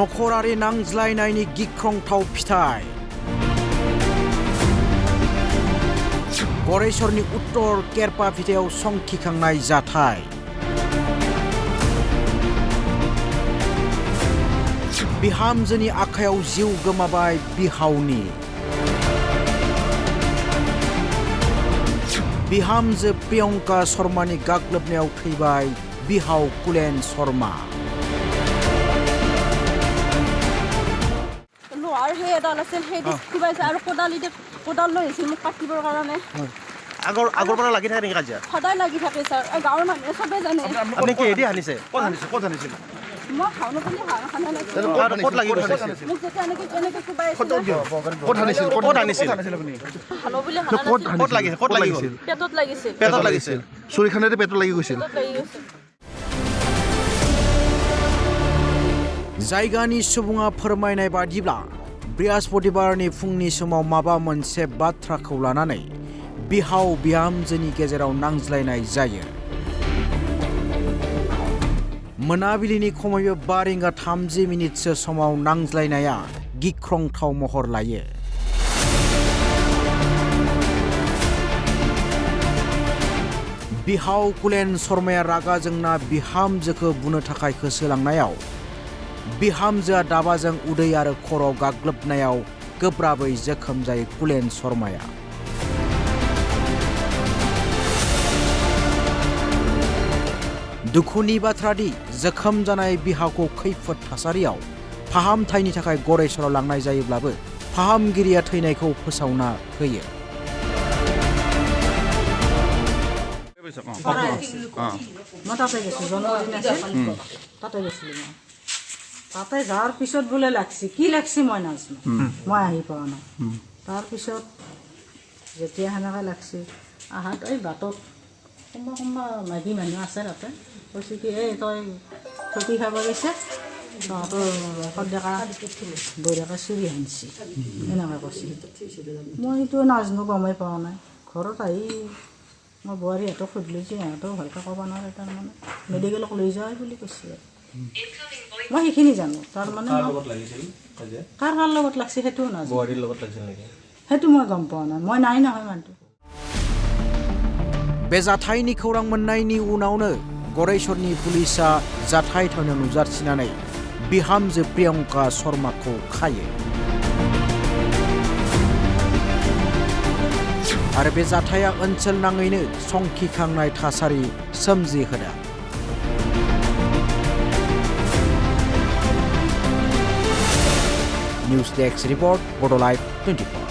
नखरारि नांज्लायनायनि गिख्रंथाव फिथाइ गरेस्वरनि उत्तर केरपा फिथायाव संखिखांनाय जाथाय बिहामजोनि आखायाव जिउ गोमाबाय बिहावनि बिहामजो प्रियंका शर्मानि गाग्लोबनायाव थैबाय बिहाव कुलेन शर्मा लोहार हे एडाल আছিল হেদি কিবাইছে আৰু কোদাল লৈ আহিছিল মোক কাটিবৰ কাৰণে আগৰ পৰা লাগি থাকে নেকি কাজিয়া সদায় লাগি থাকে স্যাৰ গাঁৱৰ মানুহে সবে জানে আপুনি কি এদি হানিছে ক'ত হানিছিল মই খাওনো বুলি খানা লাগিছিল ক'ত লাগি গৈছে মোক যেতিয়া এনেকে কুবাইছে ক'ত হানিছিল আপুনি হালো বুলি ক'ত লাগিছিল পেটত লাগিছিল চুৰিখানেৰে পেটত লাগি গৈছিল जायगानि सुबुङा फोरमायनाय बादिब्ला बृहस्पतिबारनि फुंनि समाव माबा मोनसे बाथ्राखौ लानानै बिहाव बिहामजोनि गेजेराव नांज्लायनाय जायो मोनाबिलिनि खमैबो 5 रिंगा 30 मिनिटसो समाव नांज्लायनाया गिख्रंथाव महर लायो बिहाव कुलेन शर्माया रागा जोंना बिहामजोखौ बुनो थाखाय होसोलांनायाव बिहामजोआ दाबाजों उदै आरो खर' गाग्लोबनायाव गोब्राबै जोखोम जायो कुलेन शर्माया दुखुनि बाथ्रादि जोखोम जानाय बिहावखौ खैफोद थासारियाव फाहामथायनि थाखाय गरेस्वराव लांनाय जायोब्लाबो फाहामगिरिया थैनायखौ फोसावना होयो তাতে যাৰ পিছত বোলে লাগছি কি লাগছি মই নাজানো মই আহি পোৱা নাই তাৰপিছত যেতিয়া সেনেকৈ লাগছি আহাত এই বাটত কোনোবা মাইকী মানুহ আছে তাতে কৈছে কি এই তই ঠকি খাব গৈছে তহঁতৰ সদ্যকা বৈৰাকে চুৰি আনিছি এনেকৈ কৈছে মই এইটো নাজানো গমেই পোৱা নাই ঘৰত আহি মই বোৱাৰীহঁতক সুধিলোঁ যে সিহঁতেও ভালকৈ ক'ব নোৱাৰে তাৰমানে মেডিকেলক লৈ যায় বুলি কৈছে মই সেইখিনি জানো তাৰমানে কাৰ লগত লাগছে সেইটোও নাজানো সেইটো মই গম পোৱা নাই মই নাই নহয় মানুহটো बे जाथायनि खौरां मोननायनि उनावनो गरेस्वरनि पुलिसा जाथाय थावनियाव नुजाथिनानै बिहामजो प्रियंका शर्माखौ खायो आरो बे जाथाया ओनसोल नाङैनो संखिखांनाय थासारि सोमजिहोदों news desk report Bodo live 24